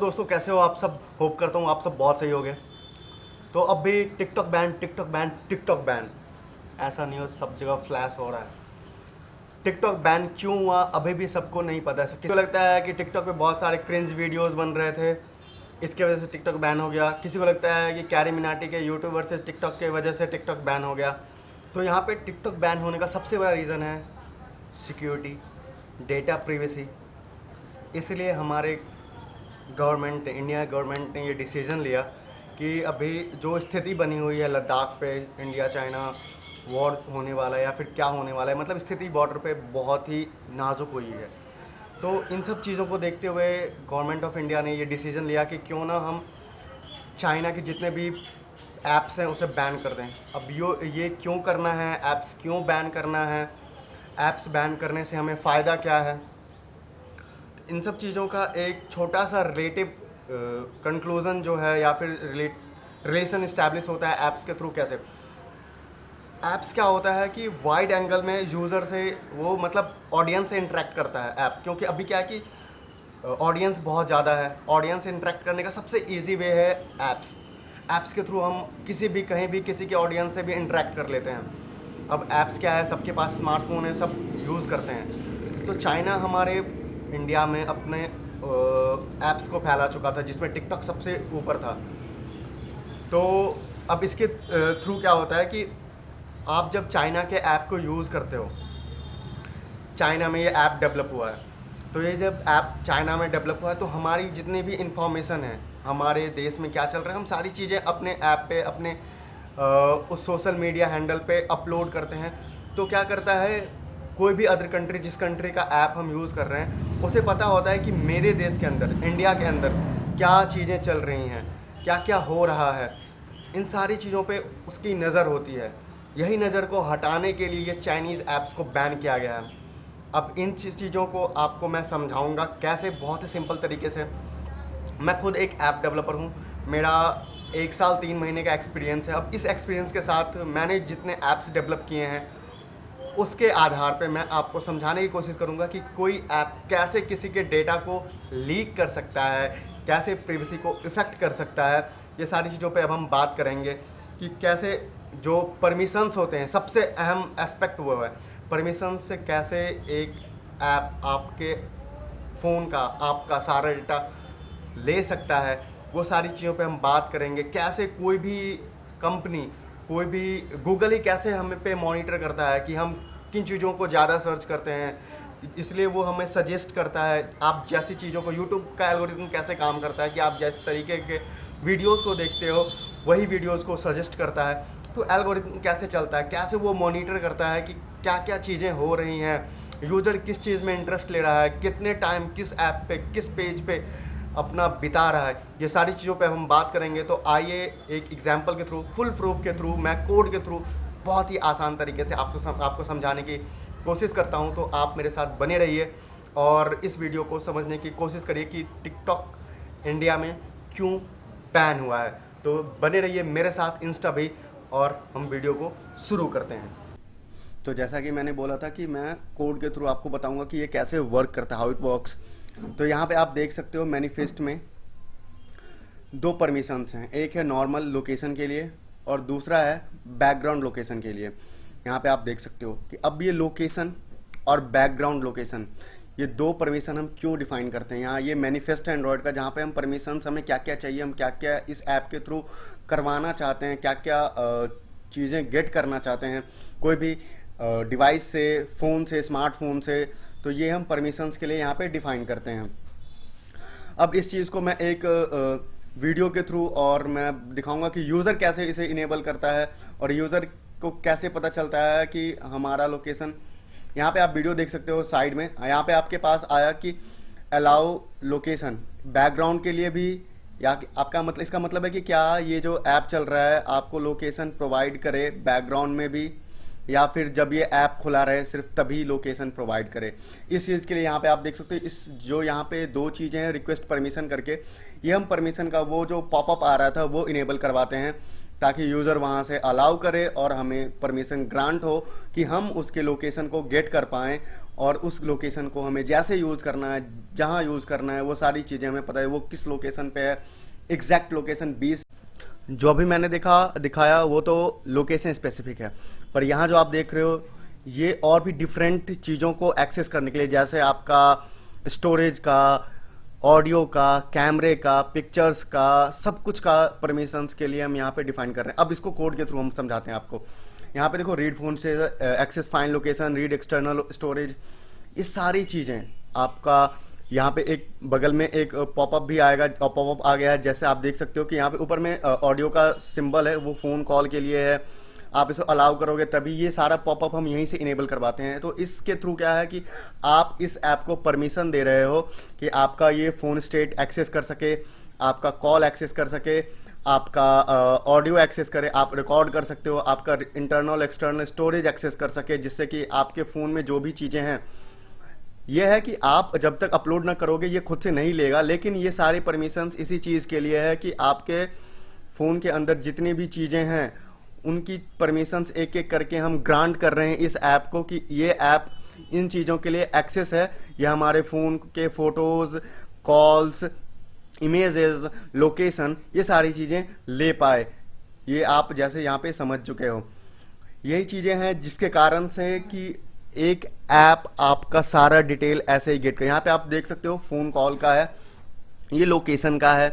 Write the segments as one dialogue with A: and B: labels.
A: दोस्तों, कैसे हो आप सब। होप करता हूँ आप सब बहुत सही होगे। तो अब भी TikTok ban, TikTok ban, TikTok ban, ऐसा नहीं हो सब जगह फ्लैश हो रहा है। टिकटॉक बैन क्यों हुआ अभी भी सबको नहीं पता है। किसी को लगता है कि टिकटॉक पे बहुत सारे क्रिंज वीडियोस बन रहे थे, इसके वजह से टिकटॉक बैन हो गया। किसी को लगता है कि कैरी मिनाटी के यूट्यूबर से टिकटॉक के वजह से टिकटॉक बैन हो गया। तो यहाँ पे टिकटॉक बैन होने का सबसे बड़ा रीज़न है सिक्योरिटी, डेटा प्रिवेसी। इसलिए हमारे गवर्नमेंट, इंडिया गवर्नमेंट ने ये डिसीज़न लिया कि अभी जो स्थिति बनी हुई है लद्दाख पे, इंडिया चाइना वॉर होने वाला है या फिर क्या होने वाला है, मतलब स्थिति बॉर्डर पे बहुत ही नाजुक हुई है। तो इन सब चीज़ों को देखते हुए गवर्नमेंट ऑफ इंडिया ने ये डिसीज़न लिया कि क्यों ना हम चाइना के जितने भी ऐप्स हैं उसे बैन कर दें। अब ये क्यों करना है, ऐप्स क्यों बैन करना है, ऐप्स बैन करने से हमें फ़ायदा क्या है, इन सब चीज़ों का एक छोटा सा रिलेटिव कंक्लूज़न जो है या फिर रिलेशन इस्टेब्लिश होता है ऐप्स के थ्रू। कैसे ऐप्स क्या होता है कि वाइड एंगल में यूज़र से वो मतलब ऑडियंस से इंटरेक्ट करता है ऐप, क्योंकि अभी क्या है कि ऑडियंस बहुत ज़्यादा है। ऑडियंस से इंटरेक्ट करने का सबसे ईजी वे है ऐप्स। ऐप्स के थ्रू हम किसी भी कहीं भी किसी के ऑडियंस से भी इंटरेक्ट कर लेते हैं। अब ऐप्स क्या है, सबके पास स्मार्टफोन है, सब यूज़ करते हैं। तो चाइना हमारे इंडिया में अपने ऐप्स को फैला चुका था, जिसमें टिकटॉक सबसे ऊपर था। तो अब इसके थ्रू क्या होता है कि आप जब चाइना के ऐप को यूज़ करते हो, चाइना में ये ऐप डेवलप हुआ है, तो ये जब ऐप चाइना में डेवलप हुआ है तो हमारी जितनी भी इंफॉर्मेशन है, हमारे देश में क्या चल रहा है, हम सारी चीज़ें अपने ऐप पे, अपने उस सोशल मीडिया हैंडल पे अपलोड करते हैं। तो क्या करता है, कोई भी अदर कंट्री, जिस कंट्री का ऐप हम यूज़ कर रहे हैं, उसे पता होता है कि मेरे देश के अंदर, इंडिया के अंदर क्या चीज़ें चल रही हैं, क्या क्या हो रहा है। इन सारी चीज़ों पे उसकी नज़र होती है। यही नज़र को हटाने के लिए ये चाइनीज़ ऐप्स को बैन किया गया है। अब इन चीज़ों को आपको मैं समझाऊंगा कैसे, बहुत ही सिंपल तरीके से। मैं खुद एक ऐप डेवलपर हूँ, मेरा 1 साल 3 महीने का एक्सपीरियंस है। अब इस एक्सपीरियंस के साथ मैंने जितने ऐप्स डेवलप किए हैं उसके आधार पे मैं आपको समझाने की कोशिश करूंगा कि कोई ऐप कैसे किसी के डेटा को लीक कर सकता है, कैसे प्राइवेसी को इफ़ेक्ट कर सकता है। ये सारी चीज़ों पे अब हम बात करेंगे कि कैसे जो परमिशंस होते हैं, सबसे अहम एस्पेक्ट वो है परमिशंस से कैसे एक ऐप आपके फ़ोन का, आपका सारा डेटा ले सकता है। वो सारी चीज़ों पे हम बात करेंगे। कैसे कोई भी कंपनी, कोई भी गूगल ही कैसे हमें पे मॉनिटर करता है कि हम किन चीज़ों को ज़्यादा सर्च करते हैं, इसलिए वो हमें सजेस्ट करता है आप जैसी चीज़ों को। यूट्यूब का एल्गोरिथम कैसे काम करता है कि आप जिस तरीके के वीडियोस को देखते हो वही वीडियोस को सजेस्ट करता है। तो एल्गोरिथम कैसे चलता है, कैसे वो मॉनिटर करता है कि क्या क्या चीज़ें हो रही हैं, यूज़र किस चीज़ में इंटरेस्ट ले रहा है, कितने टाइम किस ऐप पे, किस पेज पे अपना बिता रहा है। ये सारी चीज़ों पे हम बात करेंगे। तो आइए एक एग्जांपल के थ्रू, फुल प्रूफ के थ्रू, मैं कोड के थ्रू बहुत ही आसान तरीके से आपको समझाने की कोशिश करता हूँ। तो आप मेरे साथ बने रहिए और इस वीडियो को समझने की कोशिश करिए कि टिकटॉक इंडिया में क्यों बैन हुआ है। तो बने रहिए मेरे साथ इंस्टा भी, और हम वीडियो को शुरू करते हैं। तो जैसा कि मैंने बोला था कि मैं कोड के थ्रू आपको बताऊंगा कि ये कैसे वर्क करता है, हाउ इट वर्क्स। तो यहाँ पे आप देख सकते हो मैनिफेस्ट में 2 परमिशंस हैं, एक है नॉर्मल लोकेशन के लिए और दूसरा है बैकग्राउंड लोकेशन के लिए। यहाँ पे आप देख सकते हो कि अब ये लोकेशन और बैकग्राउंड लोकेशन, ये 2 परमिशन हम क्यों डिफाइन करते हैं। यहाँ ये मैनिफेस्ट है एंड्रॉयड का, जहाँ पे हम परमिशंस हमें क्या क्या चाहिए, हम क्या क्या इस ऐप के थ्रू करवाना चाहते हैं, क्या क्या चीज़ें गेट करना चाहते हैं कोई भी डिवाइस से, फ़ोन से, स्मार्टफोन से। तो ये हम परमिशंस के लिए यहाँ पे डिफाइन करते हैं। अब इस चीज़ को मैं एक वीडियो के थ्रू और मैं दिखाऊंगा कि यूज़र कैसे इसे इनेबल करता है और यूज़र को कैसे पता चलता है कि हमारा लोकेशन। यहाँ पे आप वीडियो देख सकते हो साइड में, यहाँ पे आपके पास आया कि अलाउ लोकेशन बैकग्राउंड के लिए भी, या आपका मतलब, इसका मतलब है कि क्या ये जो ऐप चल रहा है आपको लोकेशन प्रोवाइड करे बैकग्राउंड में भी, या फिर जब ये ऐप खुला रहे सिर्फ तभी लोकेशन प्रोवाइड करे। इस चीज़ के लिए यहाँ पे आप देख सकते हो, इस जो यहाँ पे 2 चीज़ें हैं रिक्वेस्ट परमिशन करके, ये हम परमिशन का वो जो पॉपअप आ रहा था वो इनेबल करवाते हैं ताकि यूज़र वहाँ से अलाउ करे और हमें परमिशन ग्रांट हो कि हम उसके लोकेशन को गेट कर पाएँ और उस लोकेशन को हमें जैसे यूज़ करना है, जहाँ यूज़ करना है, वो सारी चीज़ें हमें पता है, वो किस लोकेशन पे है, एग्जैक्ट लोकेशन 20 जो अभी मैंने दिखाया वो तो लोकेशन स्पेसिफिक है। पर यहाँ जो आप देख रहे हो ये और भी डिफरेंट चीज़ों को एक्सेस करने के लिए, जैसे आपका स्टोरेज का, ऑडियो का, कैमरे का, पिक्चर्स का, सब कुछ का परमिशंस के लिए हम यहाँ पे डिफाइन कर रहे हैं। अब इसको कोड के थ्रू हम समझाते हैं आपको। यहाँ पे देखो, रीड फोन से access fine location, read external storage, ये सारी चीज़ें आपका यहाँ पे एक बगल में एक पॉपअप भी आएगा और पॉपअप आ गया है। जैसे आप देख सकते हो कि यहाँ पे ऊपर में ऑडियो का सिंबल है, वो फ़ोन कॉल के लिए है। आप इसको अलाउ करोगे तभी ये सारा पॉपअप हम यहीं से इनेबल करवाते हैं। तो इसके थ्रू क्या है कि आप इस ऐप को परमिशन दे रहे हो कि आपका ये फ़ोन स्टेट एक्सेस कर सके, आपका कॉल एक्सेस कर सके, आपका ऑडियो एक्सेस करे, आप रिकॉर्ड कर सकते हो, आपका इंटरनल एक्सटर्नल स्टोरेज एक्सेस कर सके, जिससे कि आपके फ़ोन में जो भी चीज़ें हैं, यह है कि आप जब तक अपलोड ना करोगे ये खुद से नहीं लेगा। लेकिन ये सारी परमिशंस इसी चीज़ के लिए है कि आपके फ़ोन के अंदर जितनी भी चीज़ें हैं उनकी परमिशंस एक एक करके हम ग्रांट कर रहे हैं इस ऐप को कि ये ऐप इन चीज़ों के लिए एक्सेस है। ये हमारे फ़ोन के फ़ोटोज़, कॉल्स, इमेजेस, लोकेशन, ये सारी चीज़ें ले पाए। ये आप जैसे यहाँ पे समझ चुके हो। यही चीज़ें हैं जिसके कारण से कि एक ऐप आपका सारा डिटेल ऐसे ही गेट कर। यहाँ पे आप देख सकते हो फ़ोन कॉल का है, ये लोकेशन का है,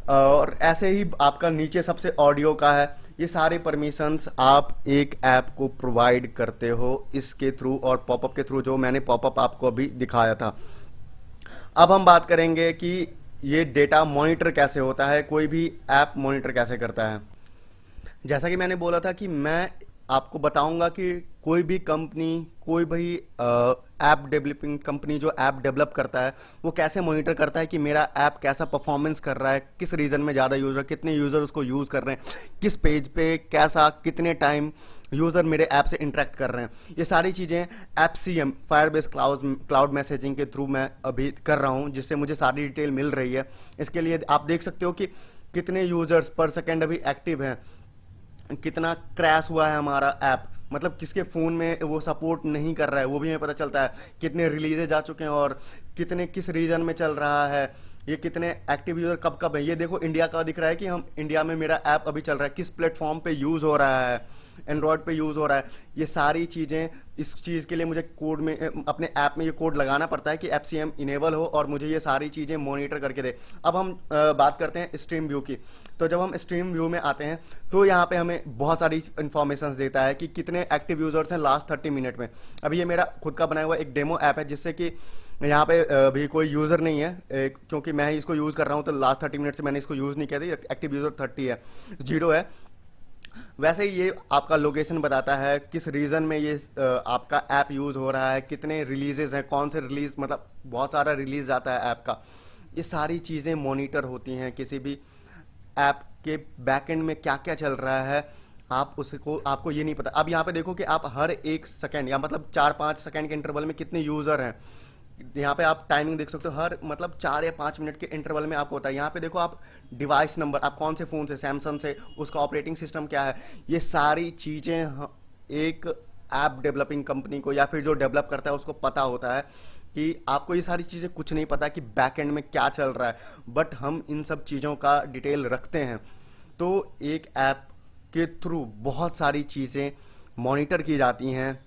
A: और ऐसे ही आपका नीचे सबसे ऑडियो का है। ये सारे परमिशंस आप एक ऐप को प्रोवाइड करते हो इसके थ्रू और पॉपअप के थ्रू, जो मैंने पॉपअप आपको अभी दिखाया था। अब हम बात करेंगे कि ये डेटा मॉनिटर कैसे होता है, कोई भी ऐप मॉनिटर कैसे करता है। जैसा कि मैंने बोला था कि मैं आपको बताऊंगा कि कोई भी कंपनी, कोई भी ऐप डेवलपिंग कंपनी जो ऐप डेवलप करता है वो कैसे मॉनिटर करता है कि मेरा ऐप कैसा परफॉर्मेंस कर रहा है, किस रीजन में ज़्यादा यूज़र, कितने यूज़र उसको यूज़ कर रहे हैं, किस पेज पे कैसा, कितने टाइम यूज़र मेरे ऐप से इंटरेक्ट कर रहे हैं। ये सारी चीज़ें FCM, फायरबेस क्लाउड मैसेजिंग के थ्रू मैं अभी कर रहा हूँ, जिससे मुझे सारी डिटेल मिल रही है। इसके लिए आप देख सकते हो कि कितने यूज़र्स पर सेकेंड अभी एक्टिव हैं, कितना क्रैश हुआ है हमारा ऐप, मतलब किसके फ़ोन में वो सपोर्ट नहीं कर रहा है वो भी हमें पता चलता है, कितने रिलीजेज आ चुके हैं और कितने किस रीजन में चल रहा है, ये कितने एक्टिव यूज़र कब कब है। ये देखो इंडिया का दिख रहा है कि हम इंडिया में मेरा ऐप अभी चल रहा है, किस प्लेटफॉर्म पे यूज़ हो रहा है, एंड्रॉयड पे यूज़ हो रहा है। ये सारी चीज़ें, इस चीज़ के लिए मुझे कोड में अपने ऐप में ये कोड लगाना पड़ता है कि FCM इनेबल हो और मुझे ये सारी चीज़ें मॉनिटर करके दे। अब हम बात करते हैं स्ट्रीम व्यू की। तो जब हम स्ट्रीम व्यू में आते हैं तो यहाँ पे हमें बहुत सारी इन्फॉर्मेशन देता है कि कितने एक्टिव यूज़र्स हैं लास्ट 30 मिनट में। अभी ये मेरा खुद का बनाया हुआ एक डेमो ऐप है, जिससे कि यहाँ पे अभी कोई यूज़र नहीं है, क्योंकि मैं ही इसको यूज़ कर रहा हूँ, तो लास्ट 30 मिनट से मैंने इसको यूज़ नहीं किया था। एक्टिव यूज़र 30 है, 0 है। वैसे ही ये आपका लोकेशन बताता है, किस रीजन में ये आपका ऐप यूज़ हो रहा है, कितने रिलीजेस हैं, कौन से रिलीज, मतलब बहुत सारा रिलीज आता है ऐप का। ये सारी चीज़ें मॉनिटर होती हैं। किसी भी ऐप के बैकएंड में क्या क्या चल रहा है आप उसको, आपको ये नहीं पता। अब यहाँ पे देखो कि आप हर 1 सेकंड या मतलब 4-5 सेकंड के इंटरवल में कितने यूज़र हैं। यहाँ पे आप टाइमिंग देख सकते हो, हर मतलब 4 या 5 मिनट के इंटरवल में आपको होता है। यहाँ पे देखो आप डिवाइस नंबर, आप कौन से फ़ोन से, सैमसंग से, उसका ऑपरेटिंग सिस्टम क्या है। ये सारी चीज़ें एक ऐप डेवलपिंग कंपनी को या फिर जो डेवलप करता है उसको पता होता है कि आपको ये सारी चीज़ें कुछ नहीं पता कि बैक एंड में क्या चल रहा है, बट हम इन सब चीज़ों का डिटेल रखते हैं। तो एक ऐप के थ्रू बहुत सारी चीज़ें मॉनिटर की जाती हैं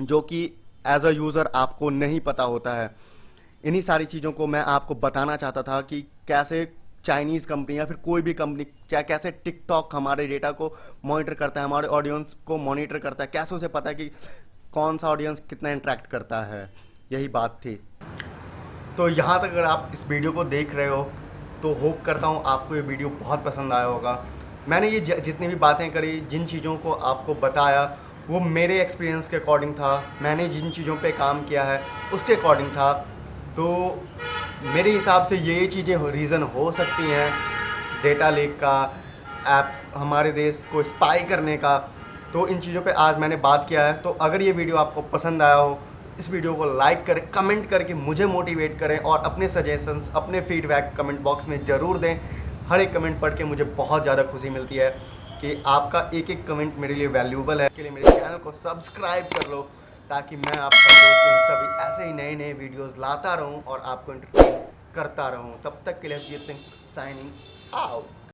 A: जो कि एज अ यूज़र आपको नहीं पता होता है। इन्हीं सारी चीज़ों को मैं आपको बताना चाहता था कि कैसे चाइनीज़ कंपनी या फिर कोई भी कंपनी, चाहे कैसे टिकटॉक हमारे डेटा को मॉनिटर करता है, हमारे ऑडियंस को मॉनिटर करता है, कैसे उसे पता है कि कौन सा ऑडियंस कितना इंटरेक्ट करता है। यही बात थी। तो यहाँ तक अगर आप इस वीडियो को देख रहे हो तो होप करता हूँ आपको ये वीडियो बहुत पसंद आया होगा। मैंने ये जितनी भी बातें करी, जिन चीज़ों को आपको बताया, वो मेरे एक्सपीरियंस के अकॉर्डिंग था। मैंने जिन चीज़ों पे काम किया है उसके अकॉर्डिंग था। तो मेरे हिसाब से ये चीज़ें रीज़न हो सकती हैं डेटा लीक का, ऐप हमारे देश को स्पाई करने का। तो इन चीज़ों पे आज मैंने बात किया है। तो अगर ये वीडियो आपको पसंद आया हो, इस वीडियो को लाइक करें, कमेंट करके मुझे मोटिवेट करें और अपने सजेशंस, अपने फीडबैक कमेंट बॉक्स में ज़रूर दें। हर एक कमेंट पढ़ के मुझे बहुत ज़्यादा खुशी मिलती है कि आपका एक एक कमेंट मेरे लिए वैल्यूएबल है। इसके लिए मेरे चैनल को सब्सक्राइब कर लो ताकि मैं आपका दोस्त कभी ऐसे ही नए नए वीडियोस लाता रहूं और आपको एंटरटेन करता रहूं। तब तक के लिए अभिजीत सिंह साइनिंग आउट।